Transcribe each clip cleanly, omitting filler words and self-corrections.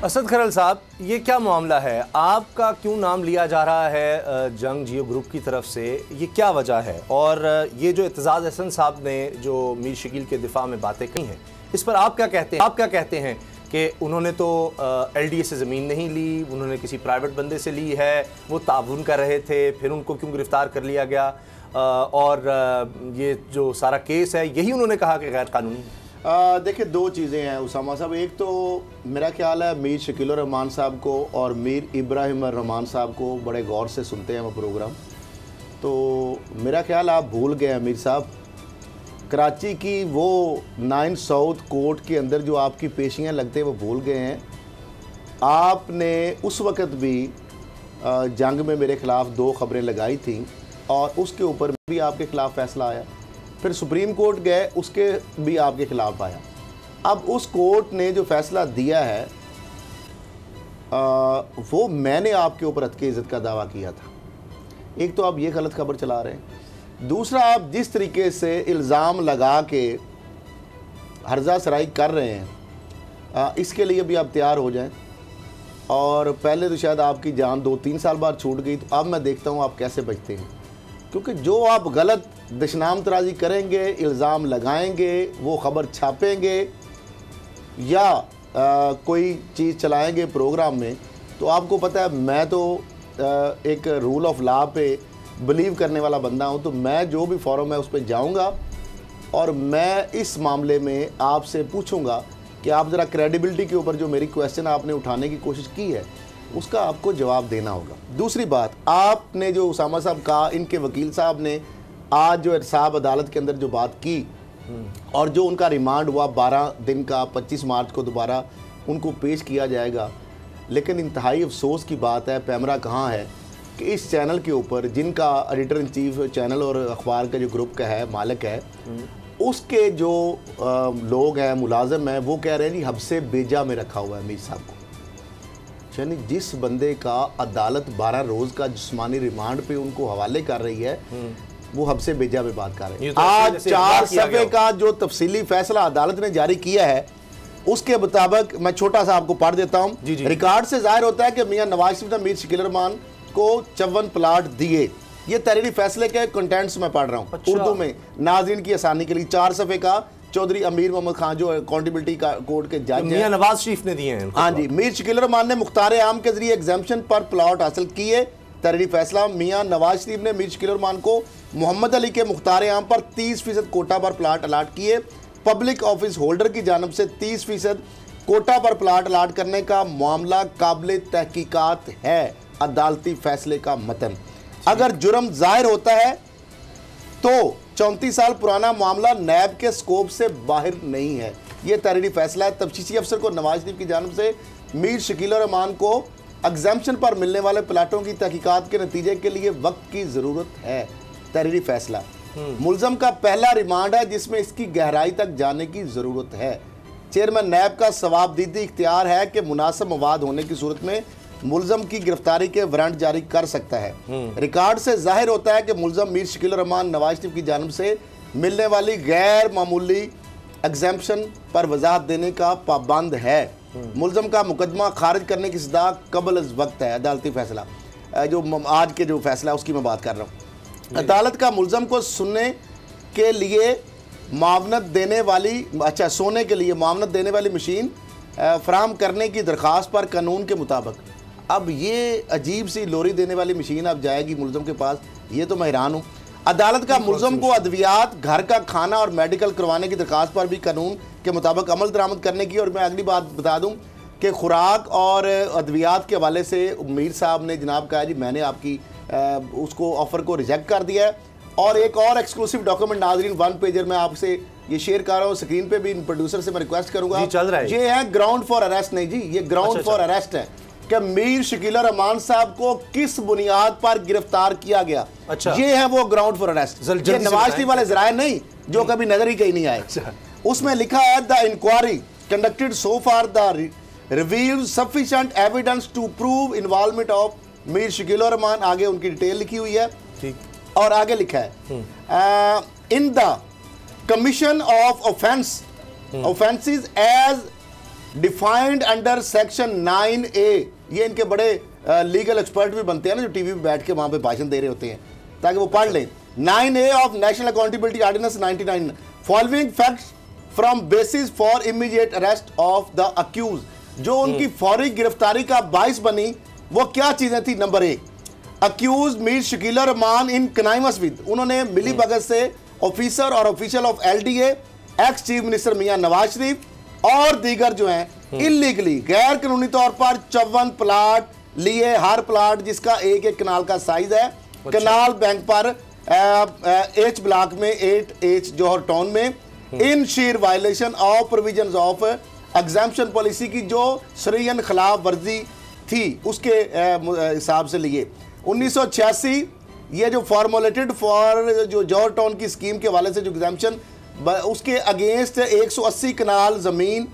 असद खरल साहब, ये क्या मामला है? आपका क्यों नाम लिया जा रहा है जंग जियो ग्रुप की तरफ से? ये क्या वजह है? और ये जो एतजाज़ हसन साहब ने जो मीर शकील के दिफा में बातें कही हैं, इस पर आप क्या कहते हैं? आप क्या कहते हैं कि उन्होंने तो LDA से ज़मीन नहीं ली, उन्होंने किसी प्राइवेट बंदे से ली है, वो ताउन कर रहे थे, फिर उनको क्यों गिरफ़्तार कर लिया गया? और ये जो सारा केस है, यही उन्होंने कहा कि गैर कानूनी है। देखिए, दो चीज़ें हैं उसामा साहब। एक तो मेरा ख्याल है मीर शकील रहमान साहब को और मीर इब्राहिम रहमान साहब को बड़े गौर से सुनते हैं वो प्रोग्राम। तो मेरा ख्याल आप भूल गए अमीर साहब, कराची की वो 9 साउथ कोर्ट के अंदर जो आपकी पेशियां लगते हैं वो भूल गए हैं। आपने उस वक़्त भी जंग में मेरे ख़िलाफ़ 2 खबरें लगाई थी और उसके ऊपर भी आपके ख़िलाफ़ फ़ैसला आया। फिर सुप्रीम कोर्ट गए, उसके भी आपके ख़िलाफ़ आया। अब उस कोर्ट ने जो फ़ैसला दिया है वो मैंने आपके ऊपर हत्या इज़्ज़त का दावा किया था। एक तो आप ये गलत खबर चला रहे हैं, दूसरा आप जिस तरीके से इल्ज़ाम लगा के हर्जा सराई कर रहे हैं, इसके लिए भी आप तैयार हो जाएं। और पहले तो शायद आपकी जान 2-3 साल बाद छूट गई, तो अब मैं देखता हूँ आप कैसे बचते हैं। क्योंकि जो आप गलत दशनाम तराजी करेंगे, इल्ज़ाम लगाएंगे, वो ख़बर छापेंगे या कोई चीज़ चलाएंगे प्रोग्राम में, तो आपको पता है मैं तो एक रूल ऑफ लॉ पे बिलीव करने वाला बंदा हूं। तो मैं जो भी फॉरम है उस पर जाऊंगा और मैं इस मामले में आपसे पूछूंगा कि आप ज़रा क्रेडिबिलिटी के ऊपर जो मेरी क्वेश्चन आपने उठाने की कोशिश की है उसका आपको जवाब देना होगा। दूसरी बात, आपने जो उसामा साहब कहा, इनके वकील साहब ने आज जो एहतसाब अदालत के अंदर जो बात की और जो उनका रिमांड हुआ 12 दिन का, 25 मार्च को दोबारा उनको पेश किया जाएगा। लेकिन इंतहाई अफसोस की बात है, पैमरा कहाँ है कि इस चैनल के ऊपर जिनका एडिटर इन चीफ चैनल और अखबार का जो ग्रुप का है, मालिक है, उसके जो लोग हैं, मुलाजिम हैं, वो कह रहे हैं जी हब्से बेजा में रखा हुआ है मीर साहब को। यानी जिस बंदे का अदालत 12 रोज़ का जिस्मानी रिमांड पे उनको हवाले कर रही है, वो हब्से बेजा में बात कर रहे हैं। आज 4 सफ़े का जो तफसीली फैसला अदालत ने जारी किया है, उसके मुताबिक मैं छोटा सा आपको पढ़ देता हूँ। रिकॉर्ड से जाहिर होता है कि मियां नवाज शरीफ ने मीर शकील रहमान को 54 प्लाट दिए। ये तहरीरी फैसले के कंटेंट्स में पढ़ रहा हूँ। अच्छा। उर्दू में नाज़रीन की आसानी के लिए 4 सफ़े का चौधरी अमीर मोहम्मद खान जो अकाउंटेबिलिटी का कोर्ट के जज मियां नवाज शरीफ ने दिए हैं। हाँ जी, मीर शकील रहमान ने मुख्तार आम के जरिए एग्जाम्पशन पर प्लाट हासिल किए। तहरीरी फैसला, मियां नवाज शरीफ ने मीर शकील रहमान को मोहम्मद अली के मुख्तार आम पर 30% कोटा पर प्लाट अलाट किए। पब्लिक ऑफिस होल्डर की जानब से 30% कोटा पर प्लाट अलाट करने का मामला काबिल तहकीकात है। अदालती फैसले का मतन, अगर जुर्म जाहिर होता है तो 34 साल पुराना मामला नैब के स्कोप से बाहर नहीं है। यह तहरीरी फैसला है। तफ्तीशी अफसर को नवाज शरीफ की जानब से मीर शकील रहमान को एग्जाम्पशन पर मिलने वाले प्लाटों की तहकीकात के नतीजे के लिए वक्त की ज़रूरत है। तहरीरी फैसला मुलजम का पहला रिमांड है जिसमें इसकी गहराई तक जाने की ज़रूरत है। चेयरमैन नैब का सवाबदीदी इख्तियार है कि मुनासिब मवाद होने की सूरत में मुलजम की गिरफ्तारी के वारंट जारी कर सकता है। रिकॉर्ड से जाहिर होता है कि मुलजम मीर शकील रहमान नवाज शरीफ की जानब से मिलने वाली गैर मामूली एग्जाम्पशन पर वजाहत देने का पाबंद है। मुलजम का मुकदमा खारिज करने की सदा कबल वक्त है। अदालती फैसला, जो आज के जो फैसला है उसकी मैं बात कर रहा हूँ। अदालत का मुलजम को सुनने के लिए मावनत देने वाली सोने के लिए मावनत देने वाली मशीन फराहम करने की दरख्वास्त पर कानून के मुताबिक, अब ये अजीब सी लोरी देने वाली मशीन अब जाएगी मुलजम के पास, ये तो मैं हैरान हूँ। अदालत का मुलजम को अद्वियात, घर का खाना और मेडिकल करवाने की दरख्वास्त पर भी कानून के मुताबिक अमल दरामद करने की। और मैं अगली बात बता दूं कि खुराक और अद्वियात के हवाले से मीर साहब ने जनाब कहा जी मैंने आपकी उसको ऑफ़र को रिजेक्ट कर दिया है। और एक और एक्सक्लूसिव डॉक्यूमेंट नाजरीन 1 पेजर में आपसे ये शेयर कर रहा हूँ, स्क्रीन पे भी प्रोड्यूसर से मैं रिक्वेस्ट करूँगा। चल रहा है, ये है ग्राउंड फॉर अरेस्ट, नहीं जी, ये ग्राउंड फॉर अरेस्ट है कि मीर शकील रहमान साहब को किस बुनियाद पर गिरफ्तार किया गया। अच्छा। ये है वो ग्राउंड फॉर अरेस्ट। ये नवाज शरीफ वाले जराए नहीं जो कभी नजर ही कहीं नहीं आए। अच्छा। उसमें लिखा है the inquiry conducted so far the revealed sufficient evidence to prove involvement of Mir Shakeel Rahman. आगे उनकी डिटेल लिखी हुई है। ठीक। और आगे लिखा है in the commission of offences as defined under section 9A। ये इनके बड़े लीगल एक्सपर्ट भी बनते हैं ना, जो टीवी पे बैठ के वहां पे भाषण दे रहे होते हैं, ताकि वो पढ़ लें। 9A of national accountability ordinance 99, following facts from basis for immediate arrest of the accused. जो उनकी फौरी गिरफ्तारी का बाइस बनी वो क्या चीजें थी? Number 1, accused Mir Shakeel Rehman in connivance with, उन्होंने मिली भगत से ऑफिसर और official of LDA, ex chief minister Mian Nawaz Sharif और दीगर जो हैं इलीगली गैर कानूनी तौर पर 54 प्लाट लिए, हर प्लाट जिसका एक एक कनाल का साइज है। कनाल बैंक पर H ब्लॉक में 8H जौहर टाउन में, in sheer violation of provisions of exemption policy की जो शरीयन खिलाफ वर्जी थी उसके हिसाब से लिए। 1986 ये जो फॉर्मुलेटेड फॉर जो जौहर टाउन की स्कीम के हवाले से जो एग्जाम्पशन, उसके अगेंस्ट 180 कनाल जमीन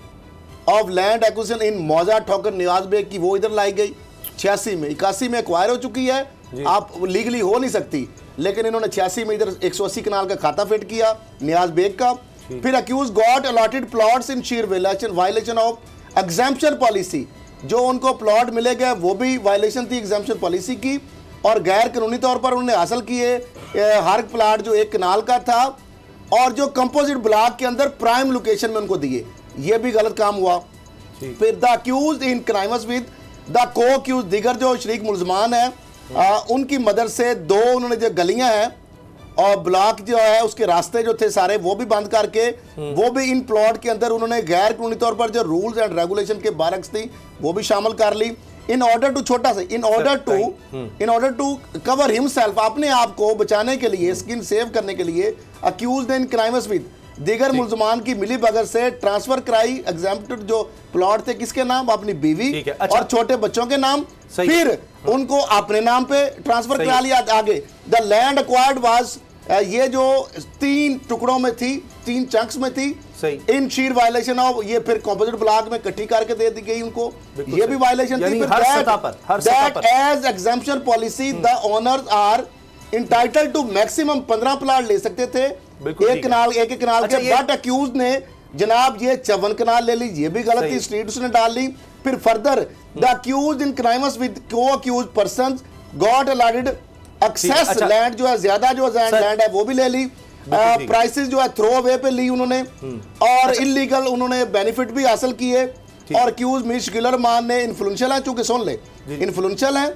ऑफ लैंड एक्विजिशन इन मौजा ठोकर नियाज बेग की, वो इधर लाई गई 86 में। 81 में एक्वायर हो चुकी है, आप लीगली हो नहीं सकती, लेकिन इन्होंने 86 में इधर 180 कनाल का खाता फिट किया नियाज बेग का। फिर accused got allotted plots in sheer violation of exemption policy, जो उनको प्लॉट मिले गए वो भी वायलेशन थी एग्जाम्पशन पॉलिसी की, और गैर कानूनी तौर पर उन्होंने हासिल किए हर प्लाट जो एक कनाल का था, और जो कंपोजिट ब्लॉक के अंदर प्राइम लोकेशन में उनको दिए, ये भी गलत काम हुआ। फिर the accused in crimes with the co accused, दीगर जो शरीक मुलजमान है उनकी मदद से दो उन्होंने जो गलियां हैं और ब्लॉक जो है उसके रास्ते जो थे सारे वो भी बंद करके, वो भी इन प्लॉट के अंदर उन्होंने गैर कानूनी तौर पर जो रूल्स एंड रेगुलेशन के बारक्स थी वो भी शामिल कर ली। इन ऑर्डर टू, छोटा सा, in order to cover himself, अपने आप को बचाने के लिए, स्किन सेव करने के लिए, अक्यूज इन क्राइम्स विद दीगर मुलजमान की मिली भगत से ट्रांसफर कराई एग्जाम्प्टेड जो प्लॉट थे किसके नाम? अपनी बीवी और छोटे बच्चों के नाम, फिर उनको अपने नाम पे ट्रांसफर करा लिया। आगे द लैंड एक्वायर्ड वाज, ये जो 3 टुकड़ों में थी, 3 चंक्स में थी, इन शीर वायलेशन ऑफ, ये फिर कंपोजिट ब्लॉक में इकट्ठी करके दे दी गई उनको, ये भी वायलेशन थी। That as exemption policy the owners are entitled to maximum 15 plot ले सकते थे एक कनाल के, बट अक्यूज ने जनाब ये 54 कनाल ले ली, ये भी गलत थी, स्ट्रीट उसने डाल ली। फिर further the accused in crimes with co accused persons got allotted excess land, जो है ज्यादा जो लैंड है वो भी ले ली, प्राइसेस जो है थ्रो अवे पे ली उन्होंने, और इलीगल उन्होंने बेनिफिट भी हासिल किए। और अक्यूज मीर शकील रहमान ने इन्फ्लुएंशियल है, चूंकि सुन ले इन्फ्लुएंशियल है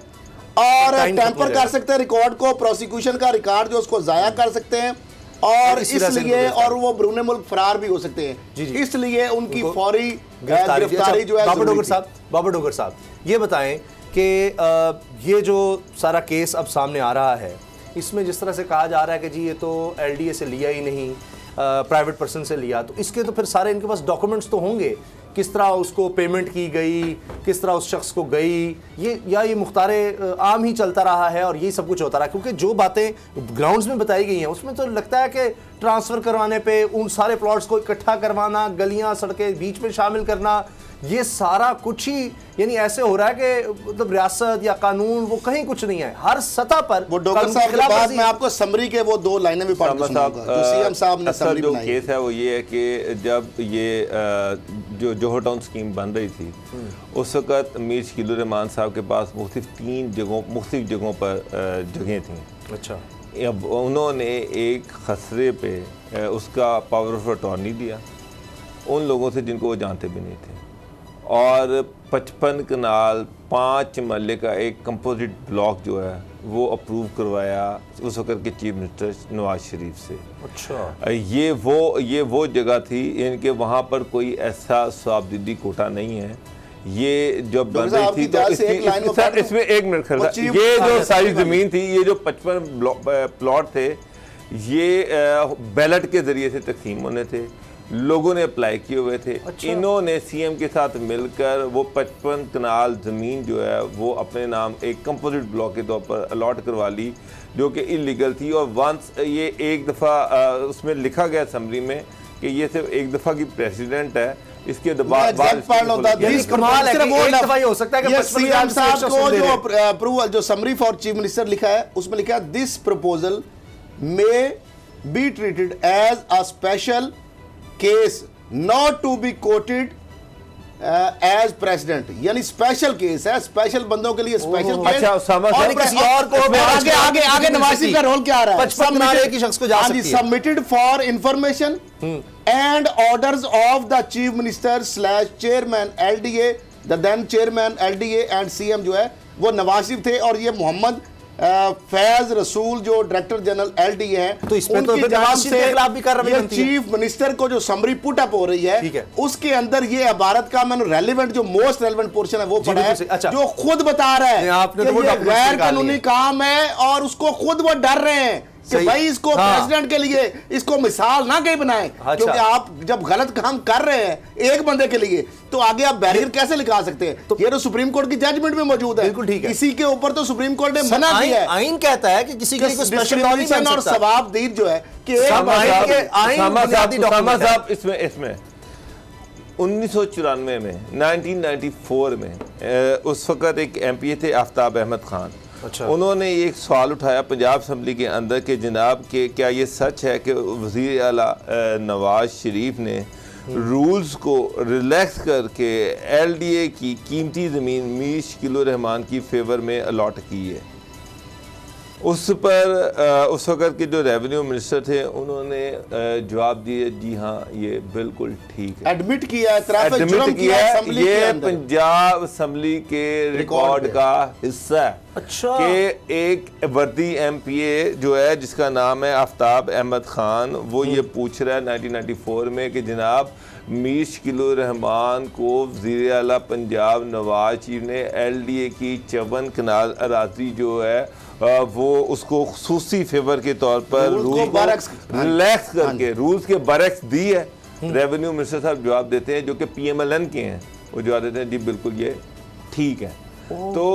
और टेम्पर कर सकते हैं रिकॉर्ड को, प्रोसिक्यूशन का रिकॉर्ड जो उसको जाया कर सकते हैं, और इसलिए और वो ब्रूने मुल्क फरार भी हो सकते हैं, इसलिए उनकी फौरी गिरफ्तारी जो है। बाबर डोगर साहब ये बताएं कि ये जो सारा केस अब सामने आ रहा है, इसमें जिस तरह से कहा जा रहा है कि जी ये तो LDA से लिया ही नहीं, प्राइवेट पर्सन से लिया, तो इसके तो फिर सारे इनके पास डॉक्यूमेंट्स तो होंगे, किस तरह उसको पेमेंट की गई, किस तरह उस शख्स को गई, ये मुख्तारे आम ही चलता रहा है और यही सब कुछ होता रहा, क्योंकि जो बातें ग्राउंड्स में बताई गई हैं उसमें तो लगता है कि ट्रांसफ़र करवाने पे उन सारे प्लॉट्स को इकट्ठा करवाना, गलियां सड़कें बीच में शामिल करना, ये सारा कुछ ही यानी ऐसे हो रहा है कि मतलब रियासत या कानून वो कहीं कुछ नहीं है, हर सतह पर। वो डॉक्टर साहब के बाद मैं आपको समरी के वो 2 लाइनें भी पढ़ दूंगा जो सीएम साहब ने समरी बनाई। जो केस है वो ये है कि जब ये जो जौहर टाउन स्कीम बन रही थी उस वक्त मीर शकील रहमान साहब के पास मुख्तलिफ जगहों पर जगहें थी। अच्छा, अब उन्होंने एक खसरे पे उसका पावर ऑफ अटॉर्नी दिया उन लोगों से जिनको वो जानते भी नहीं थे, और 55 कनाल 5 मरले का एक कंपोजिट ब्लॉक जो है वो अप्रूव करवाया उस वक्त के चीफ मिनिस्टर नवाज शरीफ से। अच्छा, ये वो जगह थी इनके वहाँ पर कोई ऐसा स्वाबदीदी कोटा नहीं है। ये जब बन रही थी तो इसमें 1 मिनट खड़ा, ये जो सारी ज़मीन थी, ये जो 55 प्लॉट थे, ये बैलेट के ज़रिए से तकसीम होने थे, लोगों ने अप्लाई किए हुए थे। अच्छा। इन्होंने सीएम के साथ मिलकर वो 55 कनाल ज़मीन जो है वो अपने नाम एक कंपोजिट ब्लॉक के तौर पर अलॉट करवा ली, जो कि इलीगल थी। और वंस ये एक दफ़ा उसमें लिखा गया समरी में कि ये सिर्फ एक दफ़ा की प्रेसिडेंट है, इसके जो समरी फॉर चीफ मिनिस्टर लिखा है उसमें लिखा है this proposal may be treated as a special case not to be quoted as precedent, यानी स्पेशल केस है, स्पेशल बंदों के लिए स्पेशल केस। आगे नवाज शरीफ का रोल क्या आ रहा है? Submitted for information and orders of the chief minister slash chairman LDA, the then chairman LDA and CM जो है वो नवाज शरीफ थे, और ये मोहम्मद फैज रसूल जो डायरेक्टर जनरल LDA हैं, तो इसमें तो नवाज शरीफ के खिलाफ भी कार्रवाई बनती है। चीफ मिनिस्टर को जो समरी पुट अप हो रही है, उसके अंदर ये इबारत का मैंने रेलेवेंट जो मोस्ट रेलेवेंट पोर्शन है वो पढ़ा है, जो खुद बता रहा है कि ये गैर कानूनी काम है, और उसको खुद वो डर रहे हैं कि भाई इसको प्रेसिडेंट के लिए इसको मिसाल ना कहीं बनाएं। क्योंकि आप जब गलत काम कर रहे हैं एक बंदे के लिए, तो आगे आप बैरियर कैसे निकाल सकते हैं? तो ये तो सुप्रीम कोर्ट की जजमेंट में मौजूद है। बिल्कुल ठीक है। इसी के ऊपर तो सुप्रीम कोर्ट ने मना किया है। आइन कहता है कि किसी के लिए स्पेशल लॉ नहीं बन सकता, और सवाबदीद जो है कि इसमें 1994 में 1994 में उस वक्त एक MP थे आफ्ताब अहमद खान। अच्छा। उन्होंने एक सवाल उठाया पंजाब असम्बली के अंदर कि जनाब के क्या ये सच है कि वज़ीर आला नवाज शरीफ ने रूल्स को रिलैक्स करके LDA की कीमती ज़मीन मीर शकील उर रहमान की फेवर में अलॉट की है? उस पर उस वक़्त के जो रेवेन्यू मिनिस्टर थे उन्होंने जवाब दिए जी हाँ ये बिल्कुल ठीक है, एडमिट किया ये पंजाब असम्बली के रिकॉर्ड का हिस्सा है। अच्छा। कि एक वर्दी MPA जो है जिसका नाम है आफ्ताब अहमद खान, वो ये पूछ रहा है 1994 में कि जनाब मीर शकील उर रहमान को वज़ीर आला पंजाब नवाज शरीफ ने LDA की 54 कनाल अराजी जो है वो उसको खुसूसी फेवर के तौर पर रूल्स रिलैक्स करके रूल्स के बरक्स दी है। रेवेन्यू मिनिस्टर साहब जवाब देते हैं जो कि PMLN के हैं, वो जवाब देते हैं जी बिल्कुल ये ठीक है। तो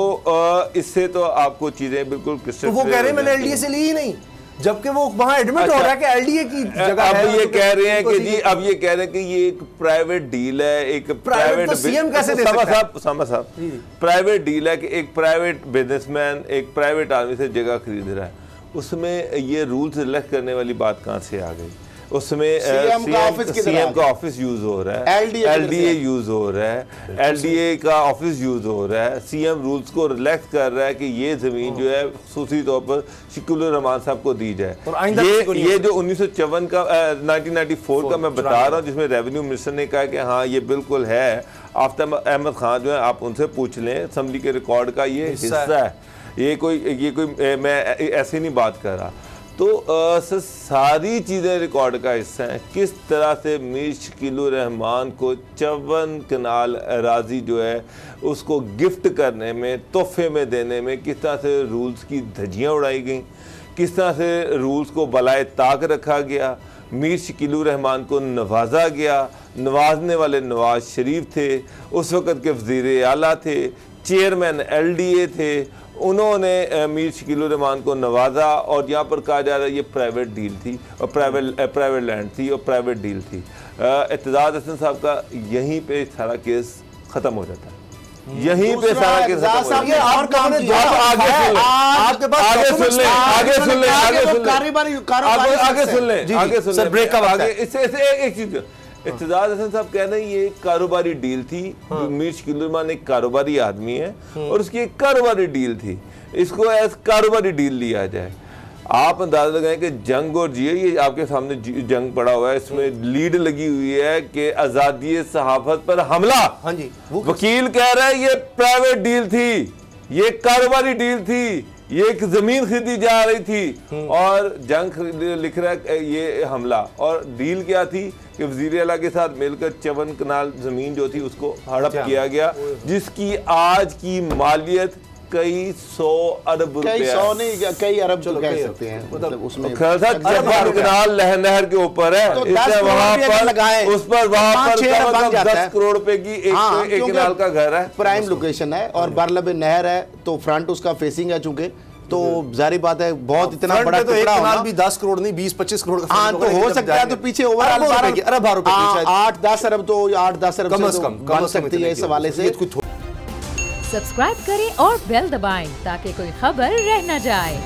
इससे तो आपको चीजें बिल्कुल तो वो कह रहे हैं मैंने LDA से ली ही नहीं, जबकि वो वहां एडमिट हो रहा है कि LDA की जगह है। अब ये कह रहे हैं कि जी अब ये कह रहे हैं कि ये एक प्राइवेट डील है, एक प्राइवेट CM कैसे दे सकता है? साहब प्राइवेट डील है कि एक प्राइवेट बिजनेसमैन एक प्राइवेट आदमी से जगह खरीद रहा है, उसमें ये रूल्स रिलैक्स करने वाली बात कहाँ से आ गई? उसमें CM का ऑफिस यूज हो रहा है, LDA यूज हो रहा है, LDA का ऑफिस यूज हो रहा है, CM रूल्स को रिलैक्स कर रहा है कि ये जमीन जो है खुसूसी तौर पर शकील उर रहमान साहब को दी जाए। ये जो 1954 का 1994 का मैं बता रहा हूँ जिसमें रेवेन्यू मिनिस्टर ने कहा कि हाँ ये बिल्कुल है, आफ्ताब अहमद खान जो है आप उनसे पूछ लें, असम्बली के रिकॉर्ड का ये हिस्सा है, ये कोई मैं ऐसे नहीं बात कर रहा। तो सारी चीज़ें रिकॉर्ड का हिस्सा हैं। किस तरह से मीर शकील उर रहमान को 54 कनाल अराजी जो है उसको गिफ्ट करने में, तोहफे में देने में किस तरह से रूल्स की धज्जियाँ उड़ाई गई, किस तरह से रूल्स को बलाए ताक रखा गया, मीर शकील उर रहमान को नवाजा गया, नवाजने वाले नवाज शरीफ थे, उस वक़्त के वज़ीर आला थे, चेयरमैन LDA थे, उन्होंने मीर शकील उर रहमान को नवाजा। और यहाँ पर कहा जा रहा है ये प्राइवेट डील थी और प्राइवेट लैंड थी और प्राइवेट डील थी। एतजाज हसन साहब का यहीं पे सारा केस ख़त्म हो जाता है, यहीं पे सारा केस खत्म। इत्तेजाज हसन साहब कह रहे हैं ये एक कारोबारी डील थी, मीर शकील उर रहमान एक कारोबारी आदमी है और उसकी एक कारोबारी डील थी, इसको एज कारोबारी डील लिया जाए। आप अंदाजा लगाएं कि जंग और जिये, ये आपके सामने जंग पड़ा हुआ है, इसमें लीड लगी हुई है कि आज़ादी सहाफत पर हमला। हाँ जी, वकील कह रहा है ये प्राइवेट डील थी, ये कारोबारी डील थी, ये एक जमीन खरीदी जा रही थी और जंग लिख रहा है ये हमला। और डील क्या थी कि वज़ीर आला के साथ मिलकर 54 कनाल जमीन जो थी उसको हड़प किया गया, जिसकी आज की मालियत कई 100 अरब रुपए, कई अरब तो कह सकते हैं, मतलब उसमें कनाल नहर के ऊपर है, वहाँ पर उस पर वहाँ पर 10 करोड़ रुपए की एक कनाल का घर है, प्राइम लोकेशन है और बरलब नहर है, तो फ्रंट उसका फेसिंग है चूंकि, तो जारी बात है बहुत इतना बड़ा तो एक कनाल भी 10 करोड़ नहीं 20-25 करोड़ का। हाँ तो हो सकता है, तो पीछे ओवरऑल 8-10 अरब तो 8-10 अरब कम से कम बन सकती है इस हवाले से। सब्सक्राइब करें और बेल दबाएं ताकि कोई खबर रह न जाए।